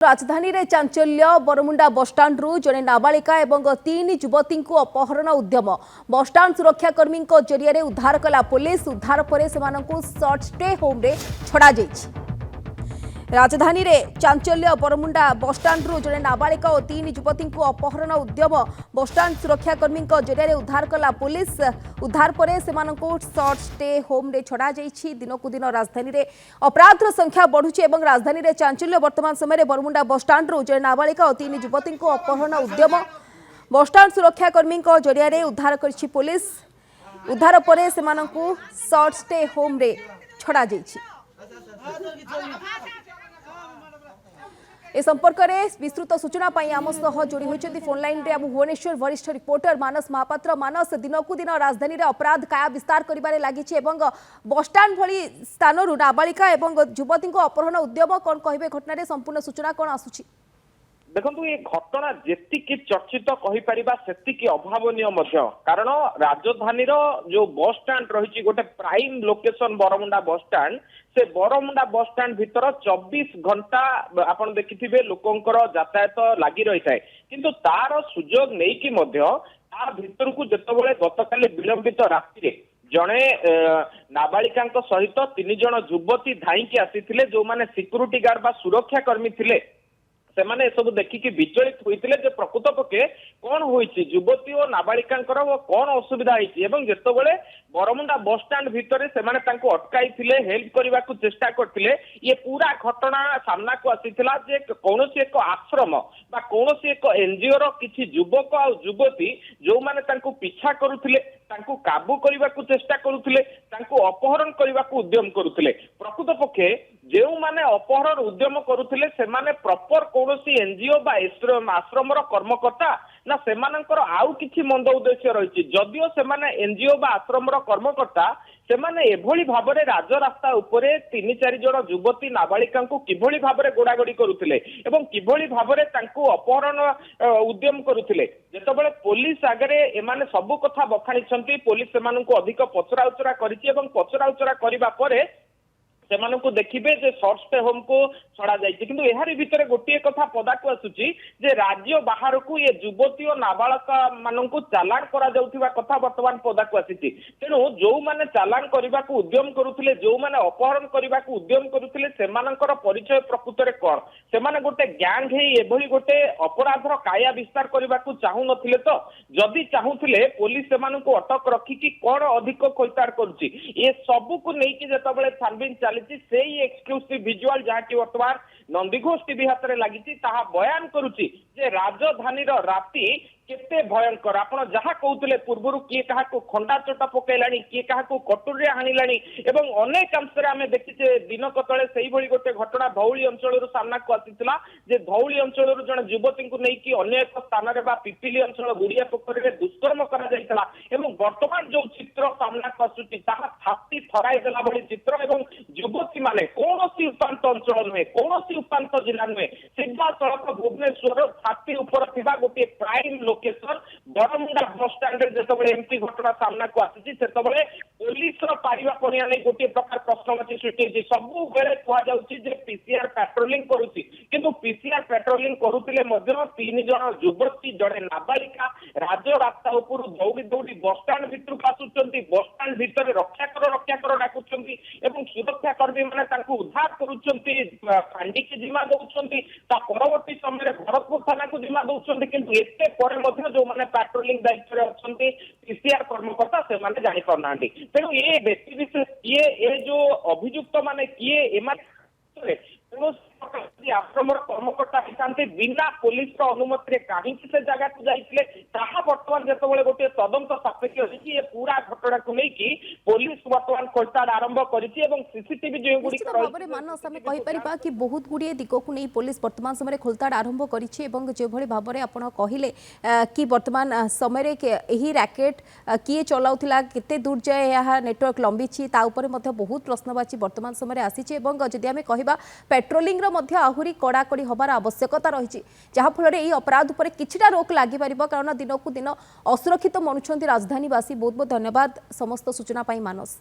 राजधानी रे चांचल्य Bermuda bus stand रु जड़े नाबालिका एवं 3 युवती को अपहरण उद्यम बसस्टाण्ड सुरक्षाकर्मी जरिया उद्धार कला पुलिस। उद्धार पर सर्ट स्टे होम रे छड़ा जाइछि। राजधानी रे चांचल्य बरमुंडा बसस्टाण्ड रु जड़े नाबालिका और 3 युवती को अपहरण उद्यम बसस्टाण्ड सुरक्षाकर्मी जरिया उद्धार कला पुलिस। उद्धार पर सर्ट स्टे होम रे छड़ा जाइछि। दिनकु दिन राजधानी रे अपराध संख्या बढ़ुछि एवं राजधानी रे चांचल्य वर्तमान समय बरमुंडा बसस्टाण्ड रु जड़े नाबालिका और 3 युवती को अपहरण उद्यम बसस्टाण्ड सुरक्षाकर्मी जरिया उद्धार करिछि पुलिस। उद्धार पर सर्ट स्टे होम रे छड़ा जाइछि। ए संपर्क में विस्तृत सूचना आम सह जोड़ी होती फोन लाइन रे भुवनेश्वर वरिष्ठ रिपोर्टर मानस महापात्र। मानस, दिनकु दिन राजधानी रे अपराध काया विस्तार करिबारे लागिछि एवं बसस्टाण्ड भली स्थान नाबालिका एवं युवती को अपहरण उद्यम कौन कहबे घटना संपूर्ण सूचना कौन आसुछि? देखो ये घटना जेतिकी चर्चित कहीपर से अभावन कारण राजधानी जो बस स्टाण्ड रही गोटे प्राइम लोकेशन बरमुंडा बस स्टाण्ड से बरमुंडा बस स्टाण्ड भीतर 24 घंटा आप देखिथे लोकंर यातायात लगी रही है किंतु तार सुजोग नहीं कि भीतर को जितेबाला गतकाली विलंबित राति जड़े नाबालिका सहित 3 जन युवती धाईकी आसी जो मैंने सिक्यूरीटी गार्ड बा सुरक्षा कर्मी थे से माने सब देखिकी विचलित होते प्रकृत पक्षे कौन होइछि युवती और नाबालिका कौन असुविधा होइछि एवं जेतेबेले बरमुंडा बस स्टाण्ड भितर से माने तांको अटकाई थिले हेल्प करने को चेष्टा करथिले ये पूरा घटना सामना को आसीथिला जे कौनसी एक आश्रम बा कौनसी एक एनजीओ रो किछि युवक और युवती जो माने तांको पीछा करुथिले तांको काबू करने को चेष्टा करुथिले तांको अपहरण करने को उद्यम करुथिले। प्रकृत पक्षे जो माने अपहरण उद्यम करुथिले से माने प्रॉपर कौनसी एनजीओ बा आश्रम कर्मकर्ता ना सेमानंकर आउ किछि मंद उद्देश्य रही जदिओ से माने एनजीओ बा आश्रम कर्मकर्ता से माने एभली भाबरे राजरास्ता उपरे 3-4 जन युवती नाबालिका किभली भाबरे गोड़ागोड़ी करुथिले एवं किभली भाबरे तांको अपहरण उद्यम करुथिले। जेतेबेले पुलिस आगरे एमाने सब कथा बखाणी छंती पुलिस सेमानंको अधिक पचरा उचरा करिछि एवं पचरा उचरा करिबा परे सेमानंको देखिबे जे सर्ट स्टे होम को छड़ा जाइछि किंतु एहारी भितरे गोटिए कथा पदाकु आसुछि जे राज्य बाहर को ये युवती और नाबालिका मानंको चालान करा जाउथिबा कथा वर्तमान पदाकु आसिछि। तेणु जो माने चालान करबा को उद्यम करुथिले जो माने अपहरण करबा को उद्यम करुथिले सेमानंकर परिचय प्रकृत रे कोन सेमाने गोटे गैंग हे एभली गोटे अपराधर काया विस्तार करबा को चाहू नथिले तो जदि चाहूथिले पुलिस सेमानंको अटक रखी कि कोन अधिक खोलताड़ करूछि ये सब को नै कि जेतबेले छानबीन से एक्सक्लूसिव विजुअल जहाँ की वर्तमान नंदीघोष टीवी हाथ में लगी बयान करुच्ची राजधानी राति केते भयंकर आपण जहाँ कहते पूर्वर किए क्या खंडा चोट पकईलाणी किए क्या कटुरी हाणिलाणी एवं अनेक अंशरे आम देखीचे दिनक तले से गोटे घटना धौली अंचल सामना को आसीथिला जे धौली अंचल जड़े युवती को लेकिन अन्य एक स्थान में पिपिली अंचल गुड़िया पोखरी में दुष्कर्म करा वर्तमान जो चित्र सामना को आसुची छाती थराई देला भली चित्र एवं युवती माने कौन उपांत अंचल नुहे कौन उपांत जिला नुहे सीधा सड़क भुवनेश्वर छाती उपर थिबा गोटे प्राइम लोकेशन बरमुंडा बस स्टाण्ड जितेबाला एमती घटना सामना को आसी पुलिस पारिबा पड़िया नहीं गोटे प्रकार प्रश्नवाची सृष्टि सब बेले कहुचे पीसीआर पेट्रोलिंग करुच्ची किंतु पीसीआर पेट्रोलिंग करुले 3 जन युवती जड़े नाबालिका राजरास्ता उपर दौड़ी दौड़ी बस स्टाण्ड भितर को आसुचंती बस स्टाण्ड भितर रक्षा कर डाकुचंती एवं सुरक्षा कर्मी माने उद्धार करुचंती फांडी की जिमा दउचंती ता परवर्ती समय भरतपुर थाना को जिमा दउचंती किंतु एते पर जो मैंने पेट्रोलिंग दायित्व अच्छा पीसीआर कर्मकर्ता से माने जानी पारना तेणु ये व्यक्ति विशेष किए ये जो अभियुक्त माने किए आश्रम कर्मकर्ता होता बिना पुलिस अनुमति कहीं से जगह को जाइए बर्तमान जो गोटे तदंत सापेक्ष अच्छी ये पूरा घटना को लेकिन पुलिस बर्तमान खोजताड़ आरंभ करीसीसीटीवी जो मानस आम कहीपर कि बहुत गुड़िए दिग को नहीं पुलिस वर्तमान समय खोलताड़ आरंभ करी भाव में आप कहले कि वर्तमान समय यही रैकेट किए चलाउला केते दूर जाए यह नेटवर्क लंबी बहुत प्रश्नवाची वर्तमान समय आसी जदि आम कह पेट्रोलिंग आहुरी कड़ाकड़ी हबार आवश्यकता रही जहाँफल ये अपराध पर किछिटा रोक लगी कारण दिनकू दिन असुरक्षित मनुष्य राजधानीवासी। बहुत बहुत धन्यवाद समस्त सूचना पाई मानस।